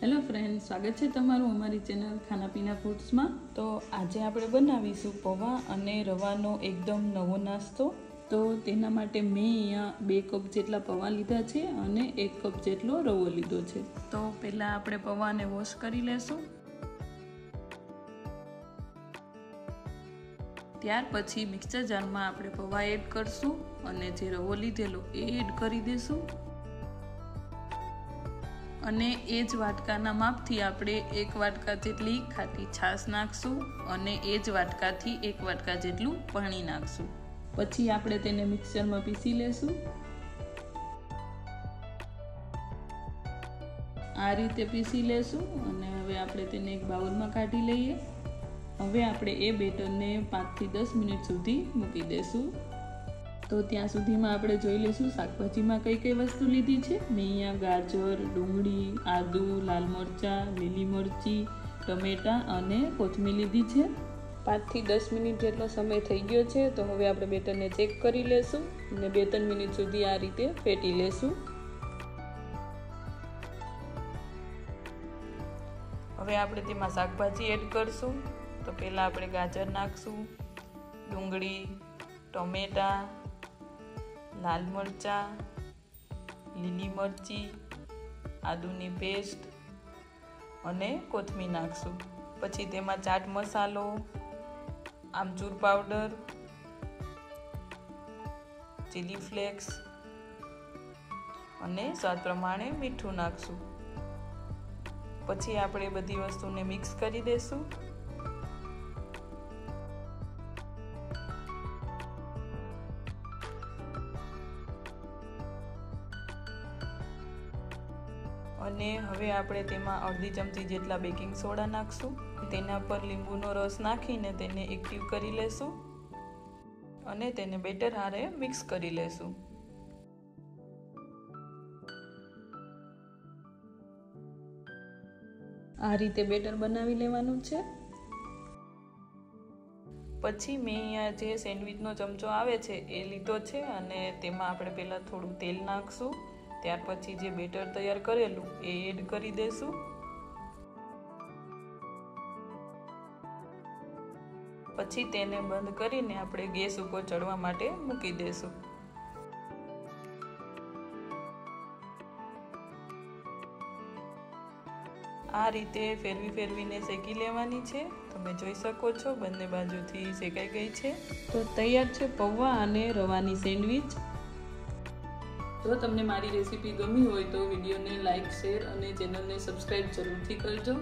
Hello friends, સ્વાગત છે તમારું અમારી ચેનલ ખાના પીના ફૂડ્સમાં। તો આજે આપણે બનાવીશું પૌવા અને રવાનો એકદમ નવો નાસ્તો। તો તેના માટે મેં અહીંયા 2 કપ જેટલા પૌવા લીધા છે અને 1 કપ જેટલો રવો લીધો છે। તો પહેલાં આપણે પૌવાને વોશ કરી લેશું। ત્યાર પછી મિક્સર જારમાં આપણે પૌવા એડ કરશું અને જે રવો લીધેલો એ એડ કરી દઈશું અને એ જ વાટકાના માપથી આપણે 1 વાટકા જેટલી ખાટી છાશ નાખશું અને એ જ વાટકાથી 1 વાટકા જેટલું પાણી નાખશું। પછી આપણે તેને મિક્સરમાં પીસી લેશું। આ રીતે પીસી લેશું અને હવે આપણે તેને એક બાઉલમાં કાઢી લઈએ। હવે આપણે એ બેટરને 5 થી 10 મિનિટ સુધી મૂકી દેશું। તો ત્યાં સુધીમાં આપણે જોઈ લઈશું શાકભાજીમાં કઈ કઈ વસ્તુ લીધી છે। મેં અહીંયા ગાજર, ડુંગળી, આદુ, લાલ મરચાં, લીલી મરચી, ટમેટા અને કોથમીર લીધી છે। 5 થી 10 મિનિટ જેટલો સમય થઈ ગયો છે। તો હવે આપણે બેટરને ચેક કરી લેશું અને 2-3 મિનિટ સુધી આ રીતે ફેટી લેશું। હવે આપણે તેમાં શાકભાજી એડ કરશું। તો પહેલાં આપણે ગાજર નાખશું, ડુંગળી, ટમેટા, લાલ મરચાં, લીલી મરચી, આદુની પેસ્ટ અને કોથમીર નાખશું। પછી તેમાં ચાટ મસાલો, આમચૂર પાવડર, ચીલી ફ્લેક્સ અને સ્વાદ પ્રમાણે મીઠું નાખશું। પછી આપણે બધી વસ્તુને મિક્સ કરી દઈશું। અને હવે આપણે તેમાં અડધી ચમચી જેટલા બેકિંગ સોડા નાખશું। તેના પર લીંબુનો રસ નાખીને તેને એક્ટિવ કરી લેશું અને તેને બેટર હારે મિક્સ કરી લેશું। આ રીતે બેટર બનાવી લેવાનું છે। પછી મેં અહીંયા જે સેન્ડવિચનો ચમચો આવે છે એ લીધો છે અને તેમાં આપણે પહેલાં થોડું તેલ નાખશું। ત્યાર પછી જે બેટર તૈયાર કરેલું એ એડ કરી દઈશું। પછી તેને બંધ કરીને આપણે ગેસ ઉપર ચડવા માટે મૂકી દઈશું। આ રીતે ફેરવીને શેકી લેવાની છે। તમે જોઈ શકો છો બંને બાજુથી શેકાઈ ગઈ છે। તો તૈયાર છે પૌવા અને રવાની સેન્ડવિચ। જો તમને મારી રેસીપી ગમી હોય તો વિડીયોને લાઈક, શેર અને ચેનલને સબસ્ક્રાઈબ જરૂરથી કરજો।